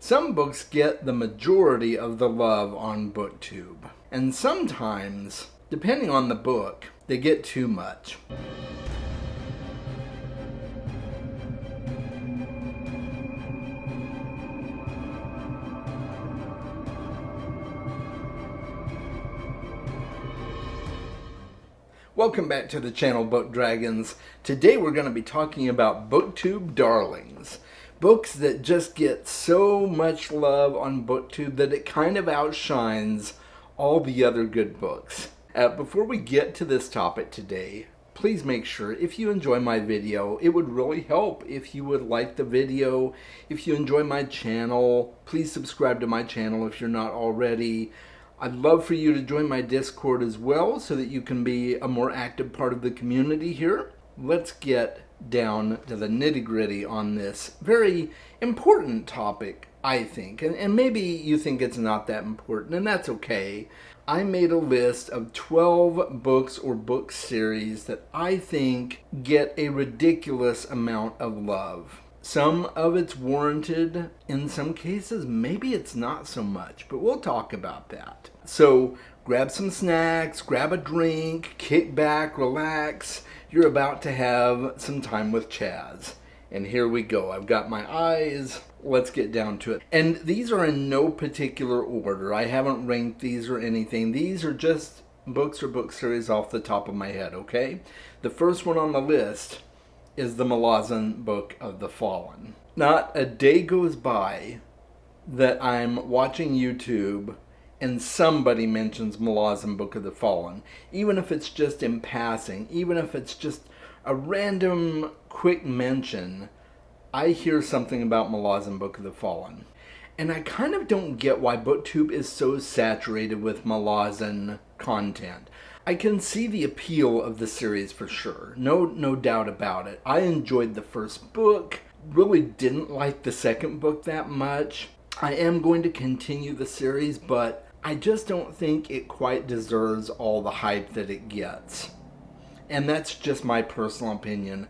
Some books get the majority of the love on Booktube, and sometimes, depending on the book, they get too much. Welcome back to the channel, Book Dragons. Today we're going to be talking about Booktube darlings. Books that just get so much love on Booktube that it kind of outshines all the other good books. Before we get to this topic today, please make sure if you enjoy my video, it would really help if you would like the video. If you enjoy my channel, please subscribe to my channel if you're not already. I'd love for you to join my Discord as well so that you can be a more active part of the community here. Let's get down to the nitty-gritty on this very important topic, I think. And maybe you think it's not that important, and that's okay. I made a list of 12 books or book series that I think get a ridiculous amount of love. Some of it's warranted. In some cases, maybe it's not so much, but we'll talk about that. So grab some snacks, grab a drink, kick back, relax. You're about to have some time with Chaz. And here we go. I've got my eyes. Let's get down to it. And these are in no particular order. I haven't ranked these or anything. These are just books or book series off the top of my head, okay? The first one on the list is the Malazan Book of the Fallen. Not a day goes by that I'm watching YouTube and somebody mentions Malazan Book of the Fallen, even if it's just in passing, even if it's just a random quick mention, I hear something about Malazan Book of the Fallen. And I kind of don't get why Booktube is so saturated with Malazan content. I can see the appeal of the series for sure, no doubt about it. I enjoyed the first book, really didn't like the second book that much. I am going to continue the series, but I just don't think it quite deserves all the hype that it gets. And that's just my personal opinion.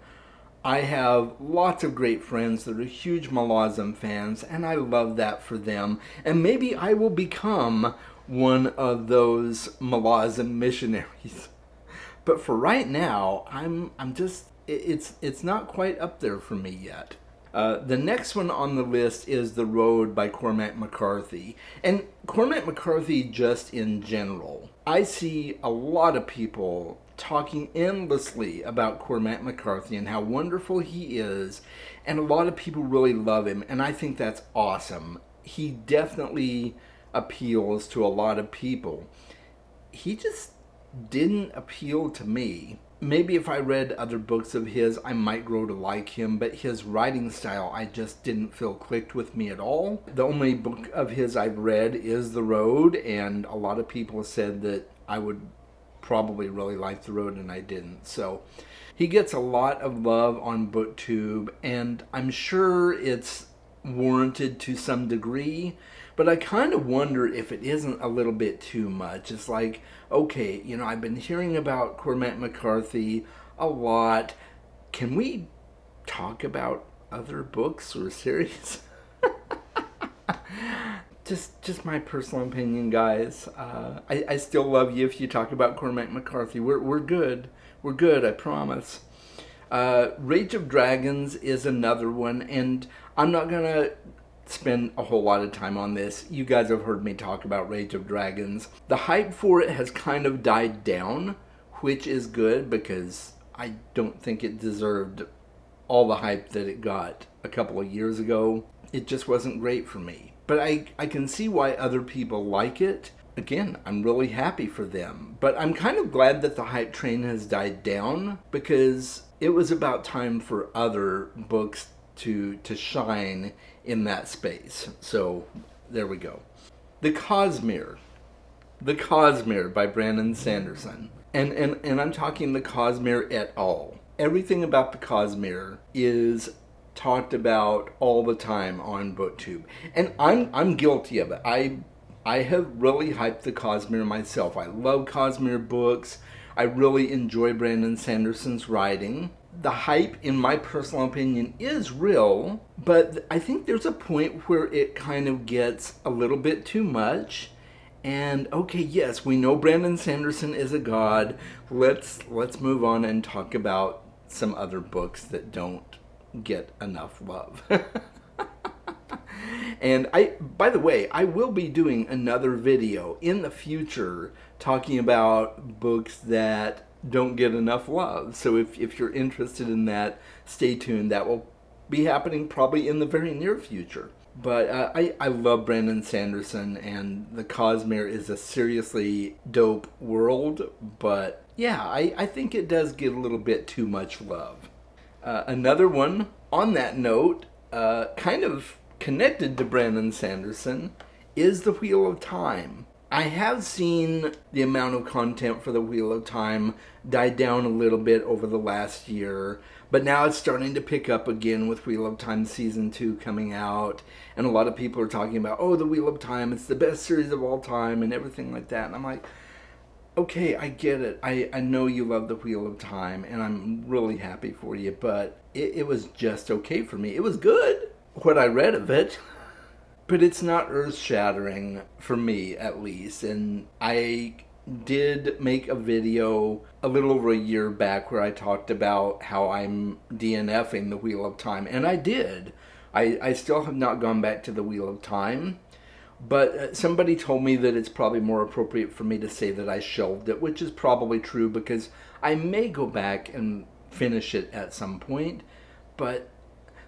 I have lots of great friends that are huge Malazan fans, and I love that for them. And maybe I will become one of those Malazan missionaries. But for right now, I'm just, it's not quite up there for me yet. The next one on the list is The Road by Cormac McCarthy. And Cormac McCarthy just in general. I see a lot of people talking endlessly about Cormac McCarthy and how wonderful he is. And a lot of people really love him. And I think that's awesome. He definitely appeals to a lot of people. He just didn't appeal to me. Maybe if I read other books of his, I might grow to like him, but his writing style I just didn't feel clicked with me at all. The only book of his I've read is The Road, and a lot of people said that I would probably really like The Road, and I didn't. So he gets a lot of love on Booktube, and I'm sure it's warranted to some degree, but I kind of wonder if it isn't a little bit too much. It's like, okay, you know, I've been hearing about Cormac McCarthy a lot. Can we talk about other books or series? Just my personal opinion, guys. I still love you if you talk about Cormac McCarthy. We're good. We're good, I promise. Rage of Dragons is another one, and I'm not going to spend a whole lot of time on this. You guys have heard me talk about Rage of Dragons. The hype for it has kind of died down, which is good because I don't think it deserved all the hype that it got a couple of years ago. It just wasn't great for me. But I can see why other people like it. Again, I'm really happy for them. But I'm kind of glad that the hype train has died down because it was about time for other books to shine in that space. So there we go. The Cosmere by Brandon Sanderson. And I'm talking the Cosmere et al. Everything about the Cosmere is talked about all the time on Booktube. And I'm guilty of it. I have really hyped the Cosmere myself. I love Cosmere books. I really enjoy Brandon Sanderson's writing. the hype, in my personal opinion, is real, but I think there's a point where it kind of gets a little bit too much. And okay, yes, we know Brandon Sanderson is a god. Let's move on and talk about some other books that don't get enough love. And by the way, I will be doing another video in the future talking about books that don't get enough love. So if you're interested in that, stay tuned. That will be happening probably in the very near future. But I love Brandon Sanderson, and the Cosmere is a seriously dope world. But yeah, I think it does get a little bit too much love. Another one on that note, kind of connected to Brandon Sanderson, is The Wheel of Time. I have seen the amount of content for The Wheel of Time die down a little bit over the last year, but now it's starting to pick up again with Wheel of Time Season 2 coming out, and a lot of people are talking about, oh, The Wheel of Time, it's the best series of all time, and everything like that, and I'm like, okay, I get it. I know you love The Wheel of Time, and I'm really happy for you, but it was just okay for me. It was good, what I read of it, but it's not earth-shattering for me, at least. And I did make a video a little over a year back where I talked about how I'm DNFing The Wheel of Time, and I did. I still have not gone back to The Wheel of Time, but somebody told me that it's probably more appropriate for me to say that I shelved it, which is probably true because I may go back and finish it at some point, but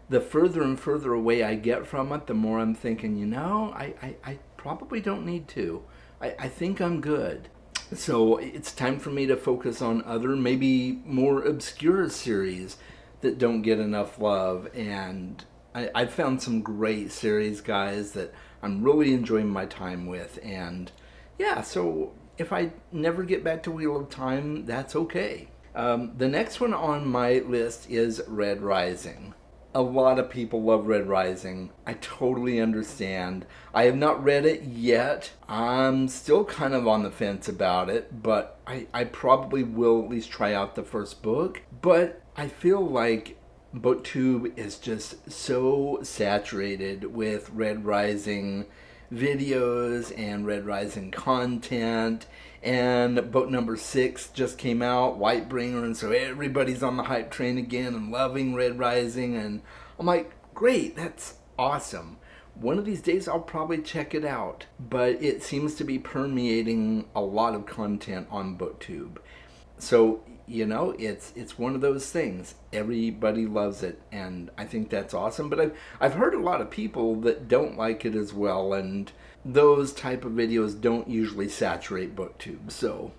the further and further away I get from it, the more I'm thinking, you know, I probably don't need to. I think I'm good. So it's time for me to focus on other, maybe more obscure series that don't get enough love. And I found some great series, guys, that I'm really enjoying my time with. And yeah, so if I never get back to Wheel of Time, that's okay. The next one on my list is Red Rising. A lot of people love Red Rising. I totally understand. I have not read it yet. I'm still kind of on the fence about it, but I probably will at least try out the first book. But I feel like Booktube is just so saturated with Red Rising videos and Red Rising content, and book number 6 just came out, Whitebringer, and so everybody's on the hype train again and loving Red Rising, and I'm like, great, that's awesome. One of these days I'll probably check it out, but it seems to be permeating a lot of content on Booktube. So, you know, it's one of those things. Everybody loves it, and I think that's awesome. But I've heard a lot of people that don't like it as well, and those type of videos don't usually saturate Booktube. So,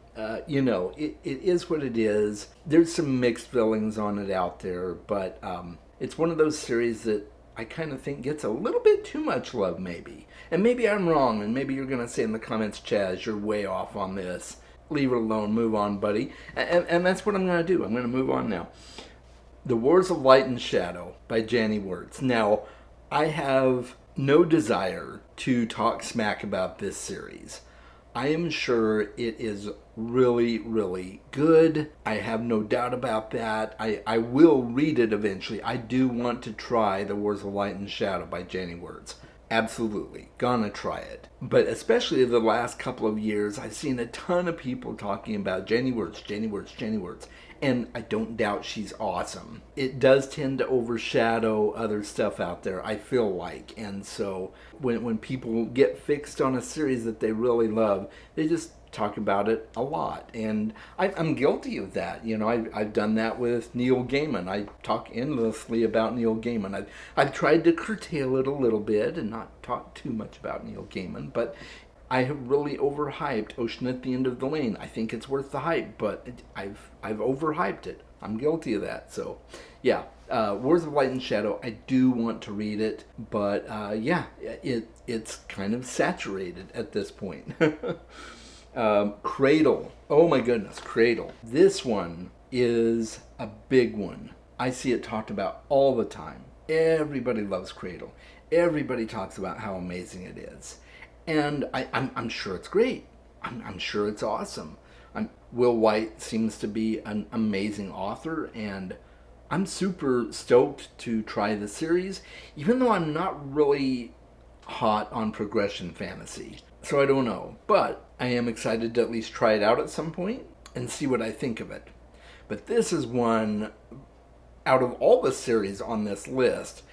you know, it is what it is. There's some mixed feelings on it out there, but it's one of those series that I kind of think gets a little bit too much love, maybe. And maybe I'm wrong, and maybe you're going to say in the comments, Chaz, you're way off on this. Leave it alone, move on, buddy. And that's what I'm going to do. I'm going to move on now. The Wars of Light and Shadow by Janny Wirtz. Now, I have no desire to talk smack about this series. I am sure it is really, really good. I have no doubt about that. I will read it eventually. I do want to try The Wars of Light and Shadow by Janny Wirtz. Absolutely. Gonna try it. But especially the last couple of years, I've seen a ton of people talking about Janny Wirtz, Janny Wirtz, Janny Wirtz. And I don't doubt she's awesome. It does tend to overshadow other stuff out there, I feel like. And so when people get fixed on a series that they really love, they just talk about it a lot. And I'm guilty of that. You know, I've done that with Neil Gaiman. I talk endlessly about Neil Gaiman. I've tried to curtail it a little bit and not talk too much about Neil Gaiman, but I have really overhyped Ocean at the End of the Lane. I think it's worth the hype, but I've overhyped it. I'm guilty of that. So, yeah, Wars of Light and Shadow, I do want to read it, but yeah, it's kind of saturated at this point. Cradle. Oh my goodness, Cradle. This one is a big one. I see it talked about all the time. Everybody loves Cradle. Everybody talks about how amazing it is. And I'm sure it's great. I'm sure it's awesome. Will White seems to be an amazing author, and I'm super stoked to try the series, even though I'm not really hot on progression fantasy. So I don't know. But I am excited to at least try it out at some point and see what I think of it. But this is one, out of all the series on this list,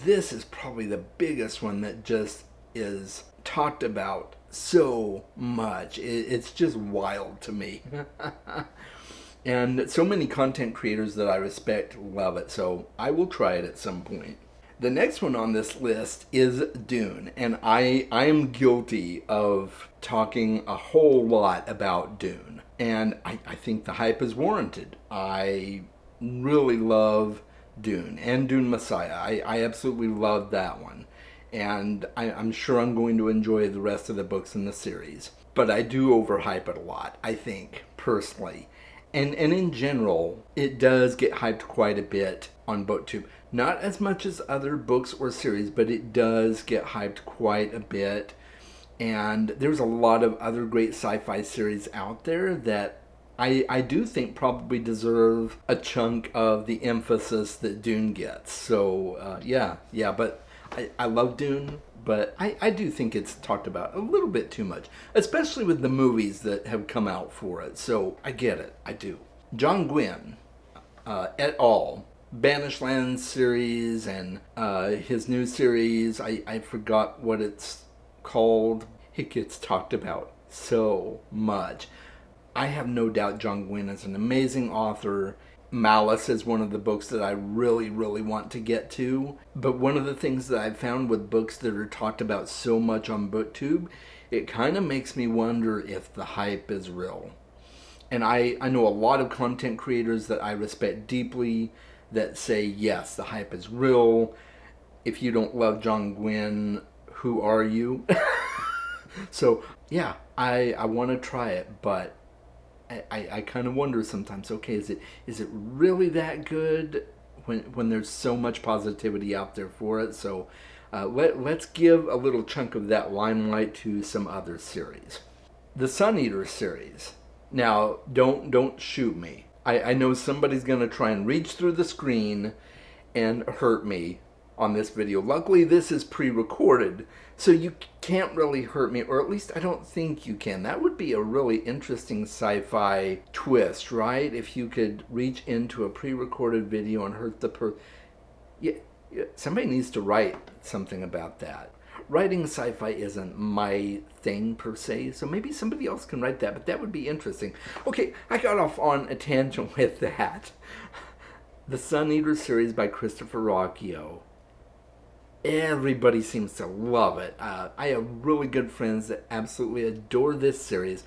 this is probably the biggest one that just is talked about so much. It's just wild to me. And so many content creators that I respect love it, so I will try it at some point. The next one on this list is Dune, and I am guilty of talking a whole lot about Dune, and I think the hype is warranted. I really love Dune and Dune Messiah. I absolutely love that one, and I'm sure I'm going to enjoy the rest of the books in the series. But I do overhype it a lot, I think, personally. And in general, it does get hyped quite a bit on Booktube. Not as much as other books or series, but it does get hyped quite a bit. And there's a lot of other great sci-fi series out there that I do think probably deserve a chunk of the emphasis that Dune gets. So, yeah, but I love Dune. But I do think it's talked about a little bit too much, especially with the movies that have come out for it. So I get it. I do. John Gwynne et al. Banished Land series and his new series, I forgot what it's called. It gets talked about so much. I have no doubt John Gwynne is an amazing author. Malice is one of the books that I really, really want to get to. But one of the things that I've found with books that are talked about so much on Booktube, it kind of makes me wonder if the hype is real. And I know a lot of content creators that I respect deeply that say, yes, the hype is real. If you don't love John Gwynne, who are you? So, yeah, I want to try it, but I kind of wonder sometimes, okay, is it really that good when there's so much positivity out there for it? So let's give a little chunk of that limelight to some other series. The Sun Eater series. Now, don't shoot me. I know somebody's going to try and reach through the screen and hurt me on this video. Luckily, this is pre-recorded, so you can't really hurt me, or at least I don't think you can. That would be a really interesting sci-fi twist, right? If you could reach into a pre-recorded video and hurt the yeah, somebody needs to write something about that. Writing sci-fi isn't my thing per se, so maybe somebody else can write that, but that would be interesting. Okay, I got off on a tangent with that. The Sun Eater series by Christopher Ruocchio. Everybody seems to love it. I have really good friends that absolutely adore this series.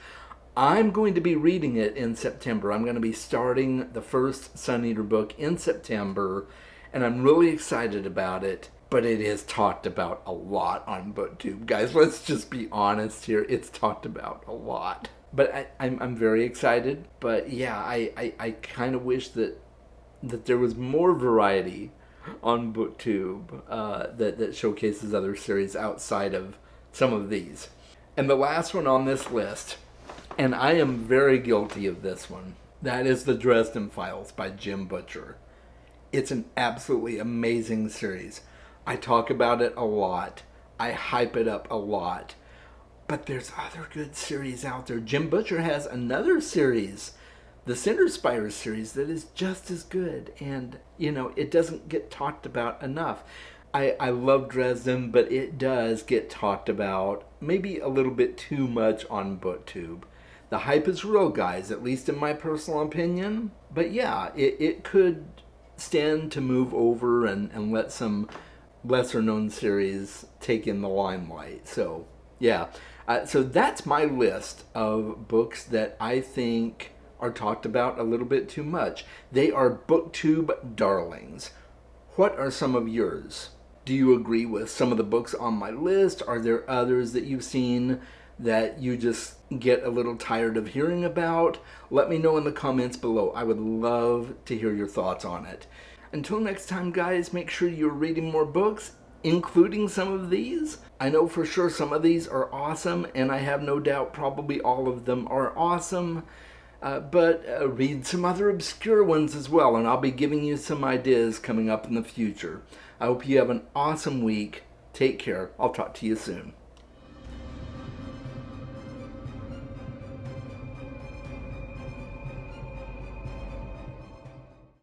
I'm going to be reading it in September. I'm going to be starting the first Sun Eater book in September, and I'm really excited about it. But it is talked about a lot on Booktube. Guys, let's just be honest here. It's talked about a lot. But I'm very excited. But yeah, I kind of wish that there was more variety on Booktube that showcases other series outside of some of these. And the last one on this list, and I am very guilty of this one, that is The Dresden Files by Jim Butcher. It's an absolutely amazing series. I talk about it a lot. I hype it up a lot. But there's other good series out there. Jim Butcher has another series, the Cinderspire series, that is just as good. And, you know, it doesn't get talked about enough. I love Dresden, but it does get talked about maybe a little bit too much on Booktube. The hype is real, guys, at least in my personal opinion. But yeah, it could stand to move over and let some lesser known series take in the limelight. So yeah, so that's my list of books that I think are talked about a little bit too much. They are Booktube darlings. What are some of yours? Do you agree with some of the books on my list? Are there others that you've seen that you just get a little tired of hearing about? Let me know in the comments below. I would love to hear your thoughts on it. Until next time, guys, make sure you're reading more books, including some of these. I know for sure some of these are awesome, and I have no doubt probably all of them are awesome. but read some other obscure ones as well, and I'll be giving you some ideas coming up in the future. I hope you have an awesome week. Take care. I'll talk to you soon.